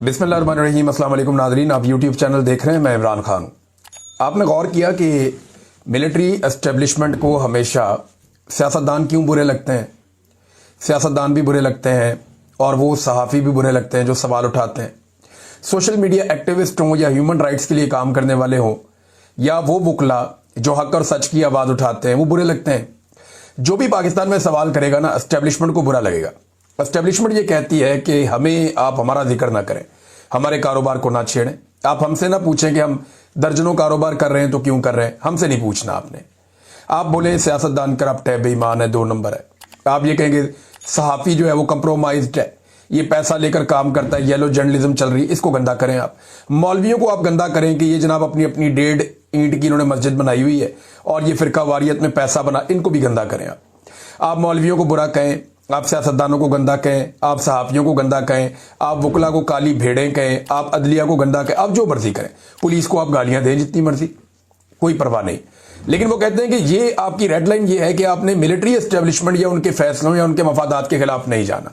बिस्मिल्लाहिर्रहमानिर्रहीम। अस्सलाम वालेकुम नाज़रीन, आप यूट्यूब चैनल देख रहे हैं। मैं इमरान खान हूँ। आपने गौर किया कि मिलिट्री एस्टेब्लिशमेंट को हमेशा सियासतदान क्यों बुरे लगते हैं? सियासतदान भी बुरे लगते हैं और वो सहाफ़ी भी बुरे लगते हैं जो सवाल उठाते हैं। सोशल मीडिया एक्टिविस्ट हों या ह्यूमन राइट्स के लिए काम करने वाले हों या वो वकला जो हक और सच की आवाज़ उठाते हैं, वो बुरे लगते हैं। जो भी पाकिस्तान में सवाल करेगा ना, एस्टेब्लिशमेंट को बुरा लगेगा। एस्टेब्लिशमेंट ये कहती है कि हमें आप हमारा जिक्र ना करें, हमारे कारोबार को ना छेड़ें। आप हमसे ना पूछें कि हम दर्जनों कारोबार कर रहे हैं तो क्यों कर रहे हैं, हमसे नहीं पूछना आपने। आप बोले सियासतदान करप्ट है, बेईमान है, 2 नंबर है। आप ये कहेंगे सहाफ़ी जो है वो कंप्रोमाइज्ड है, ये पैसा लेकर काम करता है, येलो जर्नलिज्म चल रही है, इसको गंदा करें। आप मौलवियों को आप गंदा करें कि ये जनाब अपनी अपनी 1.5 ईंट की इन्होंने मस्जिद बनाई हुई है और ये फिरका वारियत में पैसा बना, इनको भी गंदा करें। आप मौलवियों को बुरा कहें, आप सियासतदानों को गंदा कहें, आप सहाफ़ियों को गंदा कहें, आप वकला को काली भेड़ें कहें, आप अदलिया को गंदा कहें, आप जो मर्जी करें। पुलिस को आप गालियां दें जितनी मर्जी, कोई परवाह नहीं। लेकिन वो कहते हैं कि ये आपकी रेड लाइन ये है कि आपने मिलिट्री एस्टेब्लिशमेंट या उनके फैसलों या उनके मफादात के खिलाफ नहीं जाना।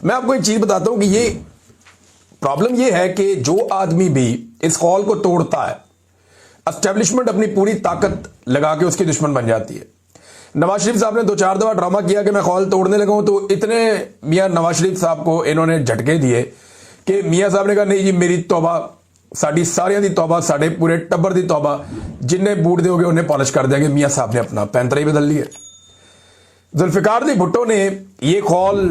मैं आपको एक चीज बताता हूं कि ये प्रॉब्लम ये है कि जो आदमी भी इस कॉल को तोड़ता है, एस्टेब्लिशमेंट अपनी पूरी ताकत लगा के उसकी दुश्मन बन जाती है। नवाज शरीफ साहब ने 2-4 दफा ड्रामा किया कि मैं कॉल तोड़ने लगा हूं, तो इतने मियां नवाज शरीफ साहब को इन्होंने झटके दिए कि मियां साहब ने कहा नहीं जी, मेरी तौबा, साड़ी सारियां दी तौबा, साढ़े पूरे टब्बर दी तौबा, जिन्हें बूट दोगे उन्हें पॉलिश कर देंगे। मियां साहब ने अपना पैंतरा ही बदल लिया। जुल्फिकार दी भुट्टो ने ये कॉल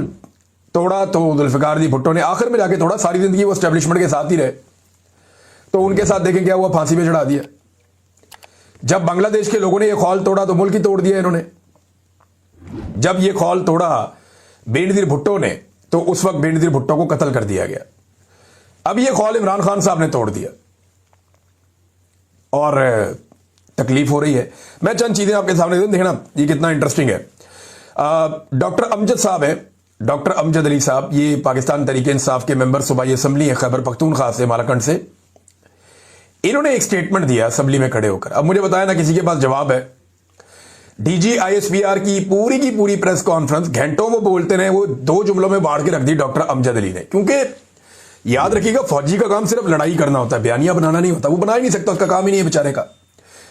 तोड़ा तो जुल्फिकार दी भुट्टो ने आखिर में जाके तोड़ा, सारी जिंदगी वो एस्टेब्लिशमेंट के साथ ही रहे, तो उनके साथ देखें क्या हुआ, फांसी पे चढ़ा दिया। जब बांग्लादेश के लोगों ने यह कॉल तोड़ा तो मुल्क ही तोड़ दिया इन्होंने। जब यह कॉल तोड़ा बेनजीर भुट्टो ने, तो उस वक्त बेनजीर भुट्टो को कत्ल कर दिया गया। अब यह कॉल इमरान खान साहब ने तोड़ दिया और तकलीफ हो रही है। मैं चंद चीजें आपके सामने देखना, ये कितना इंटरेस्टिंग है। डॉक्टर अमजद साहब हैं, डॉक्टर अमजद अली साहब, ये पाकिस्तान तहरीक इंसाफ के मेंबर सूबाई असम्बली है खैबर पख्तूनख्वा से, मालाकंड से। इन्होंने एक स्टेटमेंट दिया असेंबली में खड़े होकर। अब मुझे बताया ना किसी के पास जवाब है। डीजी आईएसपीआर की पूरी प्रेस कॉन्फ्रेंस घंटों वो बोलते रहे, वो 2 जुमलों में बांट के रख दी डॉक्टर अमजद अली ने। क्योंकि याद रखिएगा, फौजी का काम सिर्फ लड़ाई करना होता है, बयानियां बनाना नहीं होता। वो बना ही नहीं सकता, उसका काम ही नहीं है बेचारे का।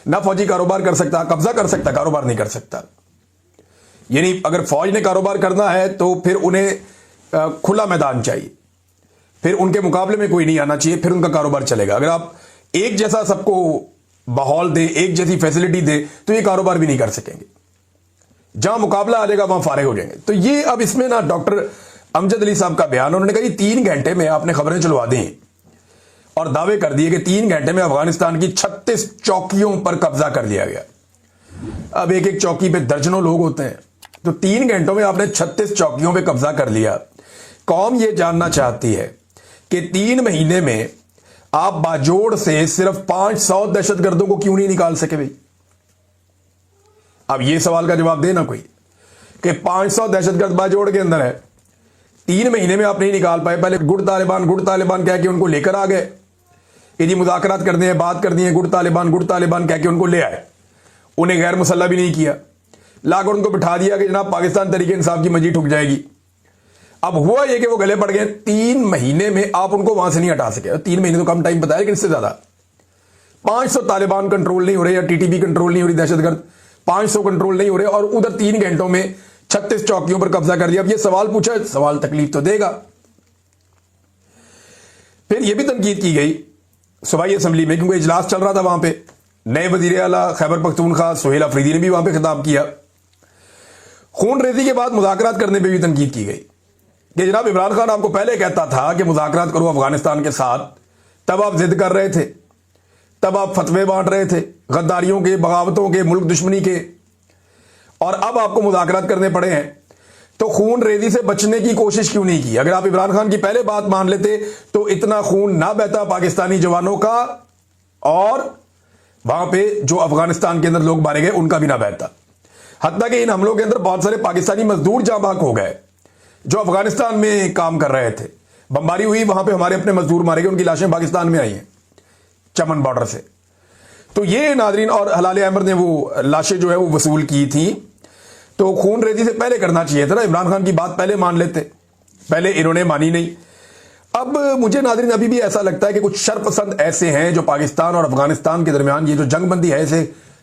ना फौजी कारोबार कर सकता, कब्जा कर सकता, कारोबार नहीं कर सकता। यानी अगर फौज ने कारोबार करना है तो फिर उन्हें खुला मैदान चाहिए, फिर उनके मुकाबले में कोई नहीं आना चाहिए, फिर उनका कारोबार चलेगा। अगर आप एक जैसा सबको माहौल दे, एक जैसी फैसिलिटी दे, तो ये कारोबार भी नहीं कर सकेंगे। जहां मुकाबला आ जाएगा वहां फारे हो जाएंगे। तो ये अब इसमें ना डॉक्टर अमजद अली साहब का बयान, उन्होंने कहा 3 घंटे में आपने खबरें चलवा दी और दावे कर दिए कि 3 घंटे में अफगानिस्तान की 36 चौकियों पर कब्जा कर लिया गया। अब एक एक चौकी पे दर्जनों लोग होते हैं, तो 3 घंटों में आपने 36 चौकियों पे कब्जा कर लिया। कौम ये जानना चाहती है कि 3 महीने में आप बाजोड़ से सिर्फ 500 दहशतगर्दों को क्यों नहीं निकाल सके भाई? अब यह सवाल का जवाब देना कोई कि 500 दहशतगर्द बाजोड़ के अंदर है, 3 महीने में आप नहीं निकाल पाए। पहले गुड तालिबान कह के उनको लेकर आ गए कि जी मुज़ाकरात करनी है, बात करनी है, गुड तालिबान कह के उनको ले आए। उन्हें गैर मुसल्ला भी नहीं किया, लाकर उनको बिठा दिया कि जनाब पाकिस्तान तहरीक इंसाफ की मंजी ठुक जाएगी। अब हुआ यह कि वो गले पड़ गए। 3 महीने में आप उनको वहां से नहीं हटा सके। 3 महीने तो कम टाइम बताया, लेकिन इससे ज्यादा 500 तालिबान कंट्रोल नहीं हो रहे या टीटीपी कंट्रोल नहीं हो रही, दहशतगर्द 500 कंट्रोल नहीं हो रहे, और उधर 3 घंटों में 36 चौकियों पर कब्जा कर दिया। अब ये सवाल पूछा, सवाल तकलीफ तो देगा। फिर यह भी तनकीद की गई सूबाई असम्बली में, क्योंकि इजलास चल रहा था वहां पे। नए वजीर आला खैबर पख्तूनख्वा सुहेल अफरीदी ने भी वहां पे खिताब किया। खून रेजी के बाद मुज़ाकरात करने पर भी तनकीद की गई कि जनाब इमरान खान आपको पहले कहता था कि मुज़ाकरात करो अफगानिस्तान के साथ, तब आप जिद कर रहे थे, तब आप फतवे बांट रहे थे गद्दारियों के, बगावतों के, मुल्क दुश्मनी के, और अब आपको मुज़ाकरात करने पड़े हैं। तो खून रेजी से बचने की कोशिश क्यों नहीं की? अगर आप इमरान खान की पहले बात मान लेते तो इतना खून ना बहता पाकिस्तानी जवानों का, और वहां पे जो अफगानिस्तान के अंदर लोग मारे गए उनका भी ना बहता। हत्ता कि इन हमलों के अंदर बहुत सारे पाकिस्तानी मजदूर जाँ बाक हो गए जो अफगानिस्तान में काम कर रहे थे। बमबारी हुई, वहां पे हमारे अपने मजदूर मारे गए, उनकी लाशें पाकिस्तान में आई हैं चमन बॉर्डर से। तो ये नाजरीन, और हलाल अहमद ने वो लाशें जो है वो वसूल की थी। तो खून रेजी से पहले करना चाहिए था ना, इमरान खान की बात पहले मान लेते, पहले इन्होंने मानी नहीं। अब मुझे नाज़रीन अभी भी ऐसा लगता है कि कुछ शरपसंद ऐसे हैं जो पाकिस्तान और अफगानिस्तान के दरमियान ये जो जंगबंदी है इसे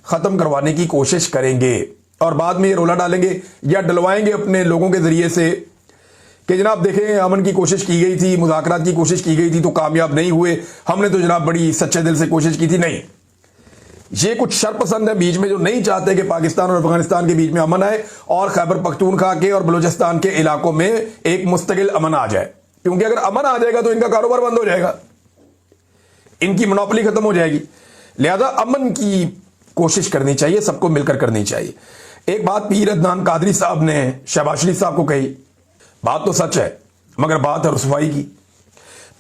खत्म करवाने की कोशिश करेंगे और बाद में ये रोला डालेंगे या डलवाएंगे अपने लोगों के जरिए से कि जनाब देखें अमन की कोशिश की गई थी, मुज़ाकरात की कोशिश की गई थी तो कामयाब नहीं हुए, हमने तो जनाब बड़ी सच्चे दिल से कोशिश की थी। नहीं, ये कुछ शरपसंद है बीच में जो नहीं चाहते कि पाकिस्तान और अफगानिस्तान के बीच में अमन आए और खैबर पख्तूनख्वा के और बलूचिस्तान के इलाकों में एक मुस्तकिल अमन आ जाए, क्योंकि अगर अमन आ जाएगा तो इनका कारोबार बंद हो जाएगा, इनकी मोनोपोली खत्म हो जाएगी। लिहाजा अमन की कोशिश करनी चाहिए, सबको मिलकर करनी चाहिए। एक बात पीर अदनान कादरी साहब ने शहबाज शरीफ साहब को कही, बात तो सच है मगर बात है रुसवाई की।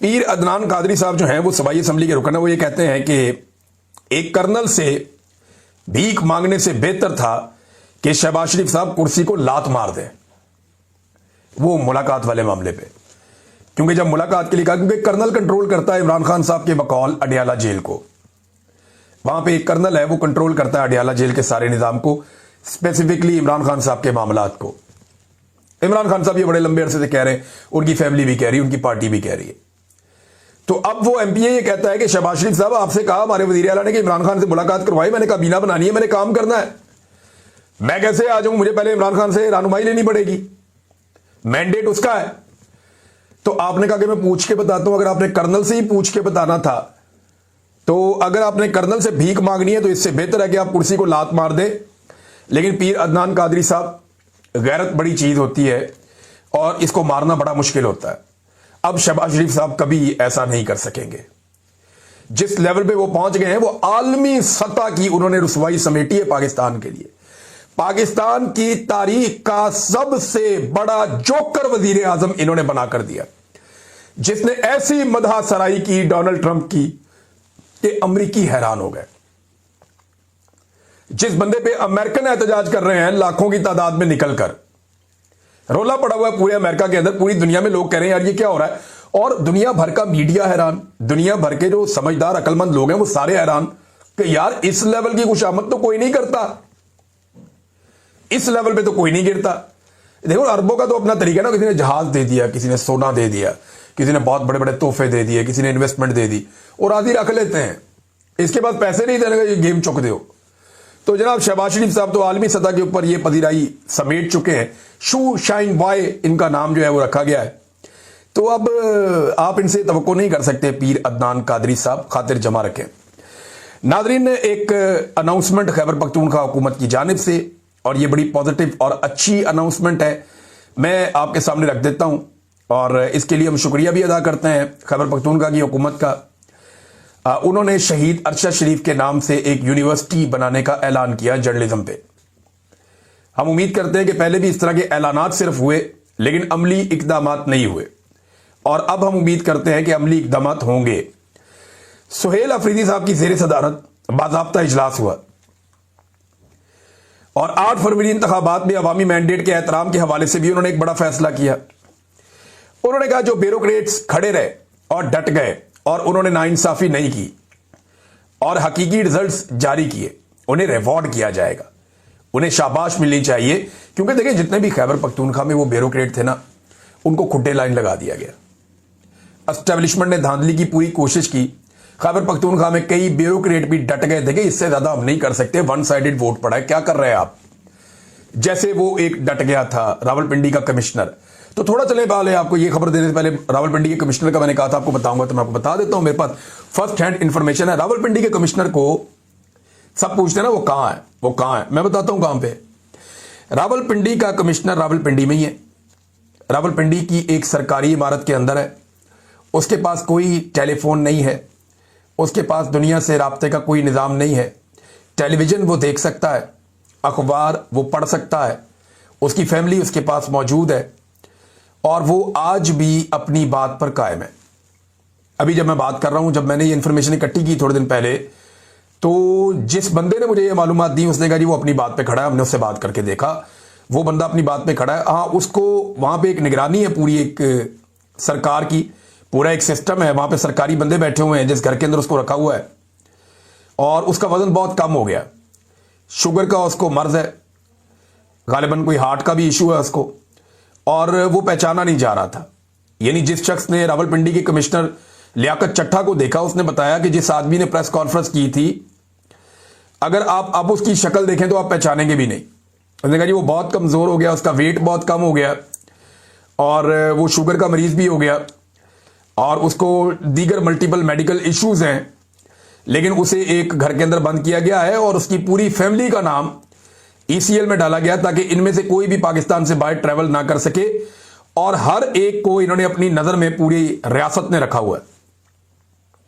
पीर अदनान कादरी साहब जो हैं वो सूबाई असम्बली के रुकन है, वो ये कहते हैं कि एक कर्नल से भीख मांगने से बेहतर था कि शहबाज शरीफ साहब कुर्सी को लात मार दें, वो मुलाकात वाले मामले पे। क्योंकि जब मुलाकात के लिए कहा, क्योंकि कर्नल कंट्रोल करता है इमरान खान साहब के बकौल अडियाला जेल को, वहां पे एक कर्नल है वो कंट्रोल करता है अडियाला जेल के सारे निजाम को, स्पेसिफिकली इमरान खान साहब के मामलात को। इमरान खान साहब ये बड़े लंबे अरसे से कह रहे हैं, उनकी फैमिली भी कह रही है, उनकी पार्टी भी कह रही है। तो अब वो एमपीए ये कहता है कि शहबाज शरीफ साहब आपसे कहा हमारे वजीर आला ने कि इमरान खान से मुलाकात करवाई, मैंने काबीना बनानी है, मैंने काम करना है, मैं कैसे आ जाऊं, मुझे पहले इमरान खान से रहनुमाई लेनी पड़ेगी, मैंडेट उसका है। तो आपने कहा कि मैं पूछ के बताता हूं। अगर आपने कर्नल से ही पूछ के बताना था तो अगर आपने कर्नल से भीख मांगनी है तो इससे बेहतर है कि आप कुर्सी को लात मार दे। लेकिन पीर अदनान कादरी साहब, गैरत बड़ी चीज होती है और इसको मारना बड़ा मुश्किल होता है। अब शहबाज शरीफ साहब कभी ऐसा नहीं कर सकेंगे। जिस लेवल पे वो पहुंच गए हैं वो आलमी सतह की उन्होंने रुसवाई समेटी है पाकिस्तान के लिए। पाकिस्तान की तारीख का सबसे बड़ा जोकर वजीर आजम इन्होंने बनाकर दिया, जिसने ऐसी मदह सराई की डोनाल्ड ट्रंप की कि अमरीकी हैरान हो गए। जिस बंदे पे अमेरिकन एहतजाज कर रहे हैं लाखों की तादाद में निकलकर, रोला पड़ा हुआ है पूरे अमेरिका के अंदर, पूरी दुनिया में लोग कह रहे हैं यार ये क्या हो रहा है, और दुनिया भर का मीडिया हैरान, दुनिया भर के जो समझदार अकलमंद लोग हैं वो सारे हैरान कि यार इस लेवल की खुशामद तो कोई नहीं करता, इस लेवल पे तो कोई नहीं गिरता। देखो अरबों का तो अपना तरीका ना, किसी ने जहाज दे दिया, किसी ने सोना दे दिया, किसी ने बहुत बड़े बड़े तोहफे दे दिए, किसी ने इन्वेस्टमेंट दे दी और आदि रख लेते हैं, इसके बाद पैसे नहीं देने का ये गेम चुक दो। तो जनाब शहबाज शरीफ साहब तो आलमी सतह के ऊपर ये पजीराई समेट चुके हैं, शू शाइन वाई इनका नाम जो है वो रखा गया है। तो अब आप इनसे तवक्को नहीं कर सकते पीर अदनान कादरी साहब, खातिर जमा रखें। नादरीन, एक अनाउंसमेंट खैबर पख्तूनख्वा हुकूमत की जानिब से, और ये बड़ी पॉजिटिव और अच्छी अनाउंसमेंट है, मैं आपके सामने रख देता हूं और इसके लिए हम शुक्रिया भी अदा करते हैं खैबर पख्तूनख्वा की हुकूमत का। उन्होंने शहीद अरशद शरीफ के नाम से एक यूनिवर्सिटी बनाने का ऐलान किया जर्नलिज्म पे। हम उम्मीद करते हैं कि पहले भी इस तरह के ऐलानात सिर्फ हुए लेकिन अमली इकदामात नहीं हुए, और अब हम उम्मीद करते हैं कि अमली इकदामात होंगे। सुहेल अफरीदी साहब की ज़ेर सदारत बाज़ाब्ता इजलास हुआ और 8 फरवरी इंतखाबात में अवामी मैंडेट के एहतराम के हवाले से भी उन्होंने एक बड़ा फैसला किया। उन्होंने कहा जो ब्यूरोक्रेट्स खड़े रहे और डट गए और उन्होंने नाइंसाफी नहीं की और हकीकी रिजल्ट्स जारी किए, उन्हें रिवॉर्ड किया जाएगा, उन्हें शाबाश मिलनी चाहिए। क्योंकि देखिए जितने भी खैबर पख्तूनख्वा में वो ब्यूरोक्रेट थे ना, उनको खुड्डे लाइन लगा दिया गया। एस्टेब्लिशमेंट ने धांधली की पूरी कोशिश की, खैबर पख्तूनख्वा में कई ब्यूरोक्रेट भी डट गए थे कि इससे ज्यादा हम नहीं कर सकते, वन साइडेड वोट पड़ा है, क्या कर रहे हैं आप। जैसे वो एक डट गया था रावलपिंडी का कमिश्नर। तो थोड़ा चले बाल है, आपको ये खबर देने से पहले रावलपिंडी के कमिश्नर का मैंने कहा था आपको बताऊंगा, तो मैं आपको बता देता हूं, मेरे पास फर्स्ट हैंड इंफॉर्मेशन है। रावलपिंडी के कमिश्नर को सब पूछते हैं ना वो कहां है, वो कहां है, मैं बताता हूं कहां पे। रावलपिंडी का कमिश्नर रावलपिंडी में ही है, रावलपिंडी की एक सरकारी इमारत के अंदर है, उसके पास कोई टेलीफोन नहीं है, उसके पास दुनिया से राब्ते का कोई निज़ाम नहीं है, टेलीविज़न वो देख सकता है, अखबार वो पढ़ सकता है, उसकी फैमिली उसके पास मौजूद है और वो आज भी अपनी बात पर कायम है। अभी जब मैं बात कर रहा हूं, जब मैंने ये इन्फॉर्मेशन इकट्ठी की थोड़े दिन पहले, तो जिस बंदे ने मुझे ये मालूमात दी उसने कहा जी वो अपनी बात पे खड़ा है, हमने उससे बात करके देखा, वो बंदा अपनी बात पे खड़ा है। हाँ, उसको वहां पे एक निगरानी है पूरी एक सरकार की, पूरा एक सिस्टम है, वहां पे सरकारी बंदे बैठे हुए हैं जिस घर के अंदर उसको रखा हुआ है, और उसका वजन बहुत कम हो गया, शुगर का उसको मर्ज है, गालिबन कोई हार्ट का भी इशू है उसको, और वो पहचाना नहीं जा रहा था। यानी जिस शख्स ने रावलपिंडी के कमिश्नर लियाकत चट्ठा को देखा, उसने बताया कि जिस आदमी ने प्रेस कॉन्फ्रेंस की थी, अगर आप उसकी शक्ल देखें तो आप पहचानेंगे भी नहीं। उसने कहा जी वो बहुत कमजोर हो गया, उसका वेट बहुत कम हो गया और वो शुगर का मरीज भी हो गया और उसको दीगर मल्टीपल मेडिकल इश्यूज हैं, लेकिन उसे एक घर के अंदर बंद किया गया है और उसकी पूरी फैमिली का नाम ईसीएल में डाला गया ताकि इनमें से कोई भी पाकिस्तान से बाहर ट्रेवल ना कर सके। और हर एक को इन्होंने अपनी नजर में पूरी रियासत ने रखा हुआ है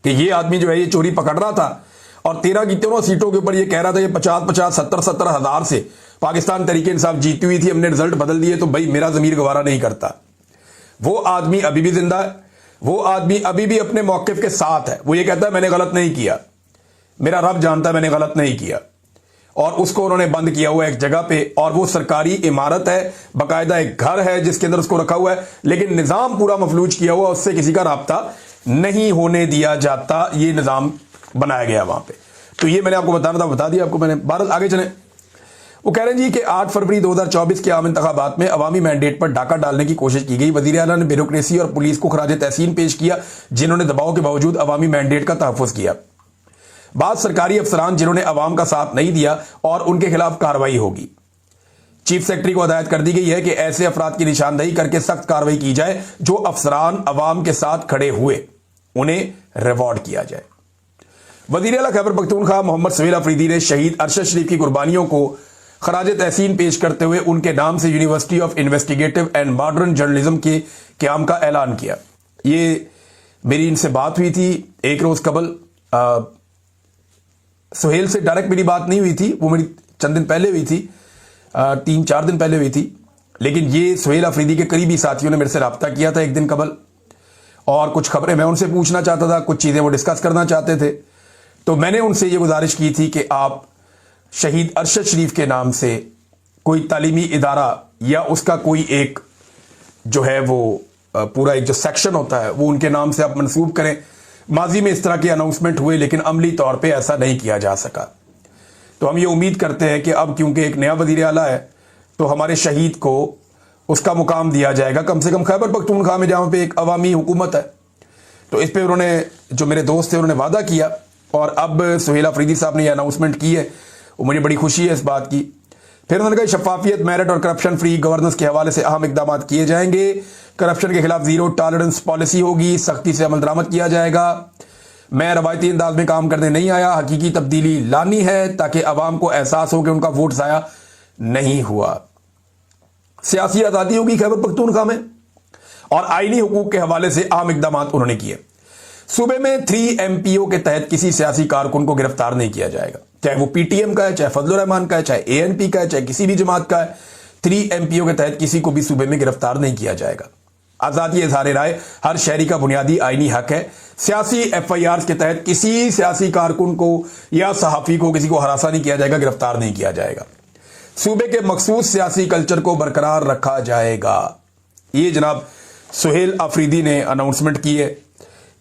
कि ये आदमी जो है ये चोरी पकड़ रहा था और 13 की 13 सीटों के ऊपर ये कह रहा था कि 50-50, 70-70 हजार से पाकिस्तान तहरीक इंसाफ जीती हुई थी, हमने रिजल्ट बदल दिए तो भाई मेरा जमीर गवारा नहीं करता। वो आदमी अभी भी जिंदा है, वो आदमी अभी भी अपने मौकिफ के साथ है। वो ये कहता है मैंने गलत नहीं किया, मेरा रब जानता है मैंने गलत नहीं किया। और उसको उन्होंने बंद किया हुआ है एक जगह पे, और वो सरकारी इमारत है, बाकायदा एक घर है जिसके अंदर उसको रखा हुआ है, लेकिन निजाम पूरा मफलूज किया हुआ, उससे किसी का राब्ता नहीं होने दिया जाता। ये निजाम बनाया गया वहां पे। तो ये मैंने आपको बताना था, बता दिया आपको मैंने। भारत आगे चले। वो कह रहे हैं जी कि 8 फरवरी 2024 के आम इंतखाबात में अवामी मैंडेट पर डाका डालने की कोशिश की गई। वजीर आला ने ब्यूरोक्रेसी और पुलिस को खराज तहसीन पेश किया जिन्होंने दबाव के बावजूद अवामी मैंडेट का तहफ़्फ़ुज़ किया। बाद सरकारी अफसरान जिन्होंने अवाम का साथ नहीं दिया और उनके खिलाफ कार्रवाई होगी। चीफ सेक्रेटरी को हदायत कर दी गई है कि ऐसे अफराद की निशानदेही करके सख्त कार्रवाई की जाए जो अफसरान अवाम के साथ खड़े हुए, उन्हें रिवॉर्ड किया जाए। वजीर आला खैबर पख्तूनख्वा मोहम्मद सुहेल अफरीदी ने शहीद अरशद शरीफ की कुर्बानियों को खराज तहसीन पेश करते हुए उनके नाम से university of investigative and modern journalism के क्याम का ऐलान किया। ये मेरी इनसे बात हुई थी एक रोज कबल। सुहेल से डायरेक्ट मेरी बात नहीं हुई थी, वो मेरी चंद दिन पहले हुई थी, 3-4 दिन पहले हुई थी। लेकिन ये सुहेल अफरीदी के करीबी साथियों ने मेरे से रब्ता किया था एक दिन कबल, और कुछ खबरें मैं उनसे पूछना चाहता था, कुछ चीजें वो डिस्कस करना चाहते थे। तो मैंने उनसे ये गुजारिश की थी कि आप शहीद अरशद शरीफ के नाम से कोई तालीमी इदारा या उसका कोई एक जो है वो पूरा एक जो सेक्शन होता है वो उनके नाम से आप मंसूब करें। माजी में इस तरह के अनाउंसमेंट हुए लेकिन अमली तौर पे ऐसा नहीं किया जा सका। तो हम ये उम्मीद करते हैं कि अब क्योंकि एक नया वजीर आला है तो हमारे शहीद को उसका मुकाम दिया जाएगा, कम से कम खैबर पख्तूनख्वा में जहां पे एक अवामी हुकूमत है। तो इस पे उन्होंने, जो मेरे दोस्त थे, उन्होंने वादा किया और अब सुहेल अफरीदी साहब ने यह अनाउंसमेंट की है। वो मुझे बड़ी खुशी है इस बात की। फिर उन्होंने कहा शफाफियत, मेरिट और करप्शन फ्री गवर्नेंस के हवाले से अहम इकदाम किए जाएंगे। करप्शन के खिलाफ जीरो टॉलरेंस पॉलिसी होगी, सख्ती से अमल दरामद किया जाएगा। मैं रवायती अंदाज में काम करने नहीं आया, हकीकी तब्दीली लानी है ताकि अवाम को एहसास हो कि उनका वोट जाया नहीं हुआ। सियासी आजादी होगी खैबर पख्तूनख्वा में, और आईनी हुकूक के हवाले से अहम इकदाम उन्होंने किए। सूबे में 3 MPO के तहत किसी सियासी कारकुन को गिरफ्तार नहीं किया जाएगा, चाहे वो PTM का है, चाहे फजलुर रहमान का है, चाहे ANP का है, चाहे किसी भी जमात का है। 3 MPO के तहत किसी को भी सूबे में गिरफ्तार नहीं किया जाएगा। आजादी इजहार राय हर शहरी का बुनियादी आईनी हक है। सियासी FIR के तहत किसी सियासी कारकुन को या सहाफी को किसी को हरासा नहीं किया जाएगा, गिरफ्तार नहीं किया जाएगा। सूबे के मखसूस सियासी कल्चर को बरकरार रखा जाएगा। ये जनाब सुहेल अफरीदी ने अनाउंसमेंट की है।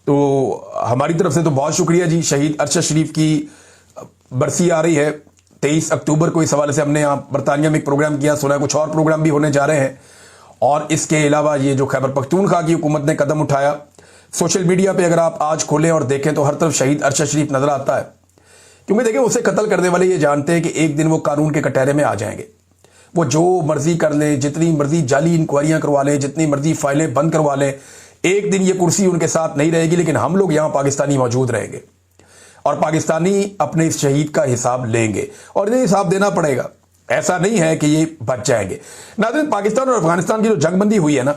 तो हमारी तरफ से तो बहुत शुक्रिया जी। शहीद अरशद शरीफ की बरसी आ रही है 23 अक्टूबर को। इस हवाले से हमने यहाँ बरतानिया में एक प्रोग्राम किया, सुना कुछ और प्रोग्राम भी होने जा रहे हैं। और इसके अलावा ये जो खैबर पख्तूनख्वा की हुकूमत ने कदम उठाया, सोशल मीडिया पे अगर आप आज खोलें और देखें तो हर तरफ शहीद अरशद शरीफ नजर आता है। क्योंकि देखें, उसे कत्ल करने वाले ये जानते हैं कि एक दिन वो कानून के कटहरे में आ जाएंगे। वो जो मर्जी कर ले, जितनी मर्जी जाली इंक्वायरियां करवा ले, जितनी मर्जी फाइलें बंद करवा ले, एक दिन ये कुर्सी उनके साथ नहीं रहेगी। लेकिन हम लोग यहां पाकिस्तानी मौजूद रहेंगे और पाकिस्तानी अपने इस शहीद का हिसाब लेंगे, और इन्हें हिसाब देना पड़ेगा। ऐसा नहीं है कि ये बच जाएंगे। नाज़रीन, पाकिस्तान और अफगानिस्तान की जो जंगबंदी हुई है ना,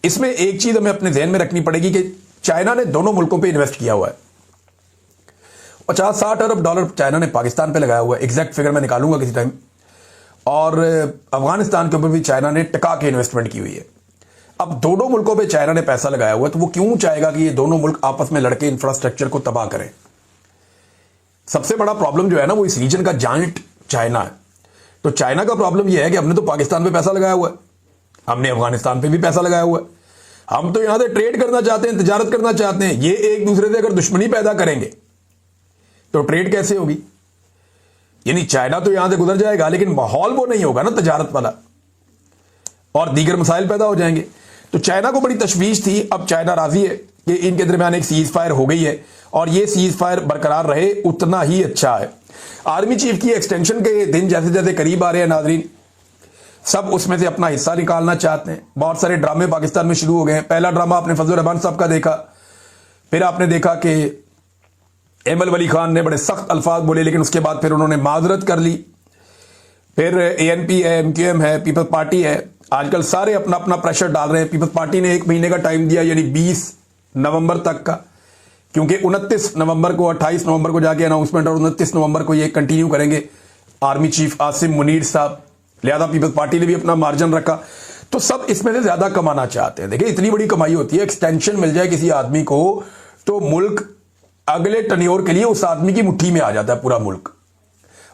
इसमें एक चीज हमें अपने ध्यान में रखनी पड़ेगी कि चाइना ने दोनों मुल्कों पे इन्वेस्ट किया हुआ है। 50-60 अरब डॉलर चाइना ने पाकिस्तान पे लगाया हुआ है। एग्जैक्ट फिगर मैं निकालूंगा किसी टाइम। और अफगानिस्तान के ऊपर भी चाइना ने टिका के इन्वेस्टमेंट की हुई है। अब दोनों मुल्कों पे चाइना ने पैसा लगाया हुआ है, तो वो क्यों चाहेगा कि ये दोनों मुल्क आपस में लड़के इंफ्रास्ट्रक्चर को तबाह करें? सबसे बड़ा प्रॉब्लम जो है ना, वो इस रीजन का जायंट चाइना है। तो चाइना का प्रॉब्लम यह है कि हमने तो पाकिस्तान पे पैसा लगाया हुआ है, हमने अफगानिस्तान पे भी पैसा लगाया हुआ है। हम तो यहां से ट्रेड करना चाहते हैं, तिजारत करना चाहते हैं। ये एक दूसरे से अगर दुश्मनी पैदा करेंगे तो ट्रेड कैसे होगी? यानी चाइना तो यहां से गुजर जाएगा, लेकिन माहौल वो नहीं होगा ना तिजारत वाला, और दीगर मसाइल पैदा हो जाएंगे। तो चाइना को बड़ी तशवीश थी। अब चाइना राजी है कि इनके दरमियान एक सीज फायर हो गई है और ये सीज फायर बरकरार रहे उतना ही अच्छा है। आर्मी चीफ की एक्सटेंशन के दिन जैसे जैसे करीब आ रहे हैं नाजरीन, सब उसमें से अपना हिस्सा निकालना चाहते हैं। बहुत सारे ड्रामे पाकिस्तान में शुरू हो गए हैं। पहला ड्रामा आपने फजल रहमान साहब का देखा, फिर आपने देखा कि एमल वली खान ने बड़े सख्त अल्फाज बोले, लेकिन उसके बाद फिर उन्होंने माजरत कर ली। फिर ANP है, MQM है, पीपल्स पार्टी है, आजकल सारे अपना अपना प्रेशर डाल रहे हैं। पीपल्स पार्टी ने 1 महीने का टाइम दिया, यानी 20 नवंबर तक का, क्योंकि 29 नवंबर को 28 नवंबर को जाके अनाउंसमेंट और 29 नवंबर को ये कंटिन्यू करेंगे आर्मी चीफ आसिम मुनीर साहब। लिहाजा पीपल्स पार्टी ने भी अपना मार्जिन रखा। तो सब इसमें से ज्यादा कमाना चाहते हैं। देखिए इतनी बड़ी कमाई होती है, एक्सटेंशन मिल जाए किसी आदमी को तो मुल्क अगले टन्योर के लिए उस आदमी की मुट्ठी में आ जाता है। पूरा मुल्क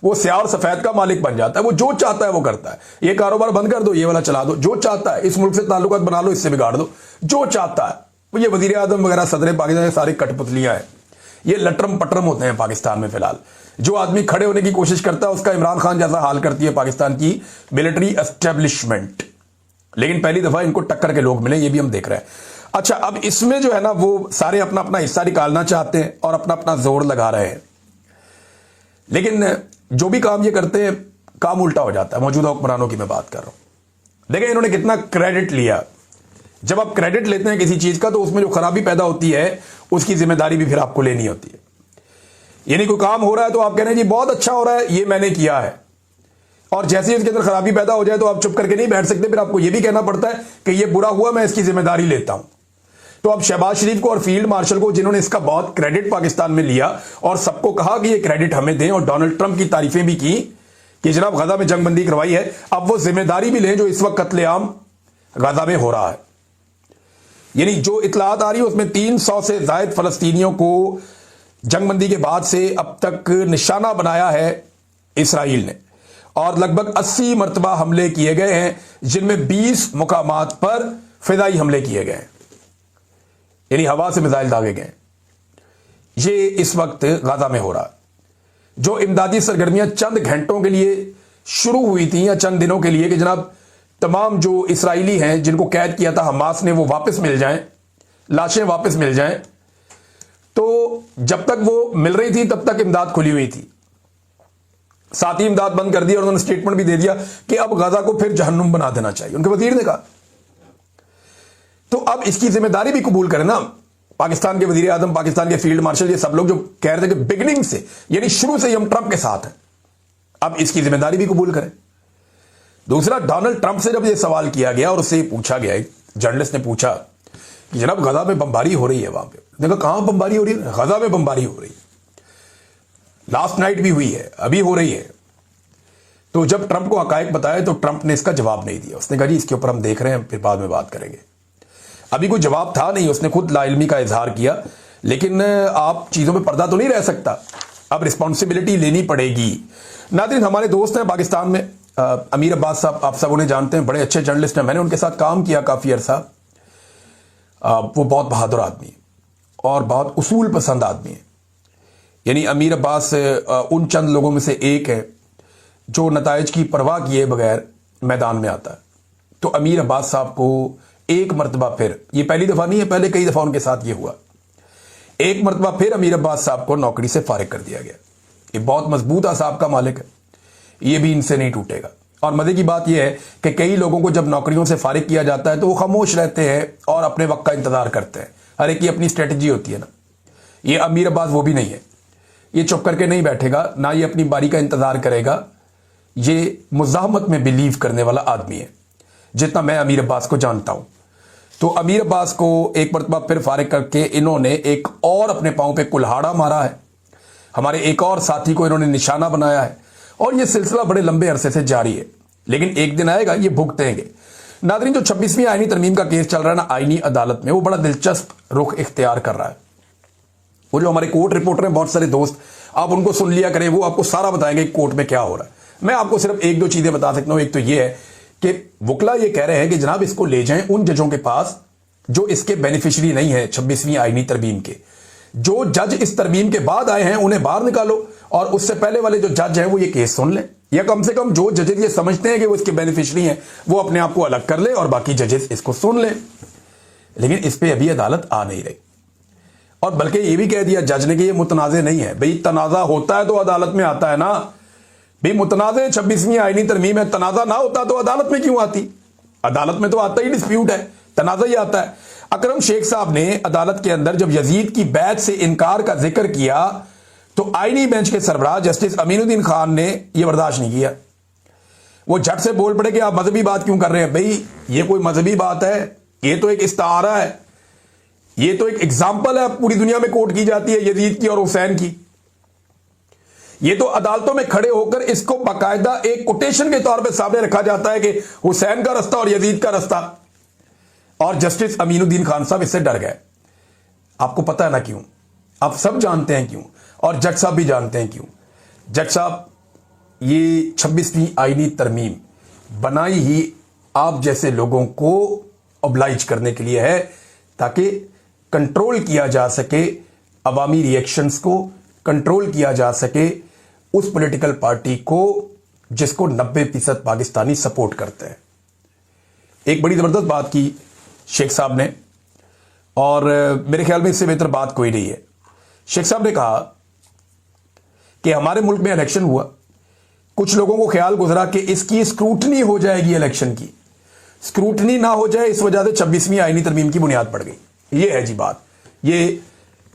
वो स्याह और सफेद का मालिक बन जाता है। वो जो चाहता है वो करता है। ये कारोबार बंद कर दो, ये वाला चला दो, जो चाहता है इस मुल्क से ताल्लुकात बना लो, इससे बिगाड़ दो, जो चाहता है। ये वजीर आजम वगैरह सदर पाकिस्तान सारी कठपुतलियां हैं, ये लटरम पटरम होते हैं पाकिस्तान में। फिलहाल जो आदमी खड़े होने की कोशिश करता है उसका इमरान खान जैसा हाल करती है पाकिस्तान की मिलिट्री एस्टेब्लिशमेंट। लेकिन पहली दफा इनको टक्कर के लोग मिले, ये भी हम देख रहे हैं। अच्छा, अब इसमें जो है ना वो सारे अपना अपना हिस्सा निकालना चाहते हैं और अपना अपना जोर लगा रहे हैं। लेकिन जो भी काम ये करते हैं काम उल्टा हो जाता है। मौजूदा हुक्मरानों की मैं बात कर रहा हूं। देखें इन्होंने कितना क्रेडिट लिया। जब आप क्रेडिट लेते हैं किसी चीज का तो उसमें जो खराबी पैदा होती है उसकी जिम्मेदारी भी फिर आपको लेनी होती है। यानी कोई काम हो रहा है तो आप कह रहे हैं जी बहुत अच्छा हो रहा है, ये मैंने किया है, और जैसे ही इसके अंदर खराबी पैदा हो जाए तो आप चुप करके नहीं बैठ सकते, फिर आपको यह भी कहना पड़ता है कि ये बुरा हुआ, मैं इसकी जिम्मेदारी लेता हूं। तो अब शहबाज शरीफ को और फील्ड मार्शल को, जिन्होंने इसका बहुत क्रेडिट पाकिस्तान में लिया और सबको कहा कि ये क्रेडिट हमें दें, और डोनाल्ड ट्रंप की तारीफें भी की कि जनाब गजा में जंगबंदी करवाई है, अब वो जिम्मेदारी भी लें जो इस वक्त कत्लेआम गजा में हो रहा है। यानी जो इतलात आ रही है उसमें 300 से ज्यादा फलस्तीनियों को जंगबंदी के बाद से अब तक निशाना बनाया है इसराइल ने, और लगभग 80 मरतबा हमले किए गए हैं, जिनमें 20 मुकामात पर फिदाई हमले किए गए हैं, यानी हवा से मिसाइल दागे गए। ये इस वक्त गाजा में हो रहा है। जो इमदादी सरगर्मियां चंद घंटों के लिए शुरू हुई थी या चंद दिनों के लिए कि जनाब तमाम जो इसराइली हैं जिनको कैद किया था हमास ने वो वापस मिल जाएं, लाशें वापस मिल जाएं, तो जब तक वो मिल रही थी तब तक इमदाद खुली हुई थी। साथ ही इमदाद बंद कर दी और उन्होंने स्टेटमेंट भी दे दिया कि अब गाजा को फिर जहन्नुम बना देना चाहिए, उनके वजीर ने कहा। तो अब इसकी जिम्मेदारी भी कबूल करें ना पाकिस्तान के वजीर आजम, पाकिस्तान के फील्ड मार्शल, ये सब लोग जो कह रहे थे कि बिगिनिंग से यानी शुरू से ही हम ट्रंप के साथ हैं, अब इसकी जिम्मेदारी भी कबूल करें। दूसरा, डोनाल्ड ट्रंप से जब यह सवाल किया गया और उससे पूछा गया, जर्नलिस्ट ने पूछा कि जनाब गजा में बमबारी हो रही है, वहां पे देखा कहां बमबारी हो रही है, गजा में बमबारी हो रही है, लास्ट नाइट भी हुई है, अभी हो रही है। तो जब ट्रंप को हकायक बताया तो ट्रंप ने इसका जवाब नहीं दिया। उसने कहा जी इसके ऊपर हम देख रहे हैं, फिर बाद में बात करेंगे। अभी कोई जवाब था नहीं, उसने खुद लाइल्मी का इजहार किया। लेकिन आप चीजों में पर्दा तो नहीं रह सकता, अब रिस्पॉन्सिबिलिटी लेनी पड़ेगी। नाज़रीन, हमारे दोस्त हैं पाकिस्तान में, अमीर अब्बास साहब, आप सब उन्हें जानते हैं, बड़े अच्छे जर्नलिस्ट हैं, मैंने उनके साथ काम किया काफी अरसा। वो बहुत बहादुर आदमी है और बहुत उसूल पसंद आदमी है। यानी अमीर अब्बास उन चंद लोगों में से एक है जो नताइज की परवाह किए बगैर मैदान में आता है। तो अमीर अब्बास साहब को एक मरतबा फिर, ये पहली दफा नहीं है, पहले कई दफा उनके साथ ये हुआ, एक मरतबा फिर अमीर अब्बास साहब को नौकरी से फारिग कर दिया गया। ये बहुत मजबूत असाब का मालिक है, ये भी इनसे नहीं टूटेगा। और मजे की बात यह है कि कई लोगों को जब नौकरियों से फारिग किया जाता है तो वो खामोश रहते हैं और अपने वक्त का इंतजार करते हैं। हर एक की अपनी स्ट्रेटजी होती है ना। ये अमीर अब्बास वो भी नहीं है, ये चुप करके नहीं बैठेगा, ना ये अपनी बारी का इंतजार करेगा। ये मुजाहमत में बिलीव करने वाला आदमी है, जितना मैं अमीर अब्बास को जानता हूं। तो अमीर अब्बास को एक मरतबा फिर फारिग करके इन्होंने एक और अपने पांव पे कुल्हाड़ा मारा है, हमारे एक और साथी को इन्होंने निशाना बनाया है, और यह सिलसिला बड़े लंबे अरसे से जारी है। लेकिन एक दिन आएगा ये भुगतेंगे। नादरीन, जो 26वीं आईनी तरमीम का केस चल रहा है ना आईनी अदालत में, वो बड़ा दिलचस्प रुख इख्तियार कर रहा है। वो जो हमारे कोर्ट रिपोर्टर हैं, बहुत सारे दोस्त, आप उनको सुन लिया करें, वो आपको सारा बताएंगे कोर्ट में क्या हो रहा है। मैं आपको सिर्फ एक दो चीजें बता सकता हूं। एक तो ये है कि वकला ये कह रहे हैं कि जनाब इसको ले जाएं उन जजों के पास जो इसके बेनिफिशियरी नहीं है 26वीं आईनी तरमीम के। जो जज इस तरमीम के बाद आए हैं उन्हें बाहर निकालो, और उससे पहले वाले जो जज हैं वो ये केस सुन लें, या कम से कम जो जजेस ये समझते हैं कि वो इसके बेनिफिशियरी हैं वो अपने आप को अलग कर ले और बाकी जजेस इसको सुन लें। लेकिन इस पे अभी अदालत आ नहीं रही। और बल्कि ये भी कह दिया जज ने कि ये मुतनाज़े नहीं है। भाई तनाज़ा होता है तो अदालत में आता है ना। भाई मुतनाज़े 26वीं आईनी तरमीम है, तनाज़ा ना होता तो अदालत में क्यों आती? अदालत में तो आता ही डिस्प्यूट है, तनाज़ा ही आता है। अकरम शेख साहब ने अदालत के अंदर जब यजीद की बैत से इनकार का जिक्र किया तो आईनी बेंच के सरबराह जस्टिस अमीनुद्दीन खान ने यह बर्दाश्त नहीं किया। वो झट से बोल पड़े कि आप मजहबी बात क्यों कर रहे हैं? भाई ये कोई मजहबी बात है? ये तो एक इस्तारा है, ये तो एक एग्जाम्पल है, पूरी दुनिया में कोर्ट की जाती है यजीद की और हुसैन की। ये तो अदालतों में खड़े होकर इसको बाकायदा एक कोटेशन के तौर पे सामने रखा जाता है कि हुसैन का रास्ता और यजीद का रास्ता। और जस्टिस अमीनुद्दीन खान साहब इससे डर गए। आपको पता है ना क्यों? आप सब जानते हैं क्यों, और जज साहब भी जानते हैं क्यों। जज साहब, ये 26वीं आईनी तरमीम बनाई ही आप जैसे लोगों को ऑब्लाइज करने के लिए है, ताकि कंट्रोल किया जा सके अवामी रिएक्शंस को, कंट्रोल किया जा सके उस पॉलिटिकल पार्टी को जिसको 90% पाकिस्तानी सपोर्ट करते हैं। एक बड़ी जबरदस्त बात की शेख साहब ने, और मेरे ख्याल में इससे बेहतर बात कोई नहीं है। शेख साहब ने कहा कि हमारे मुल्क में इलेक्शन हुआ, कुछ लोगों को ख्याल गुजरा कि इसकी स्क्रूटनी हो जाएगी, इलेक्शन की स्क्रूटनी ना हो जाए, इस वजह से 26वीं आईनी तरमीम की बुनियाद पड़ गई। ये है जी बात, ये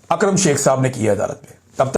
अकरम शेख साहब ने की है अदालत में। तब तक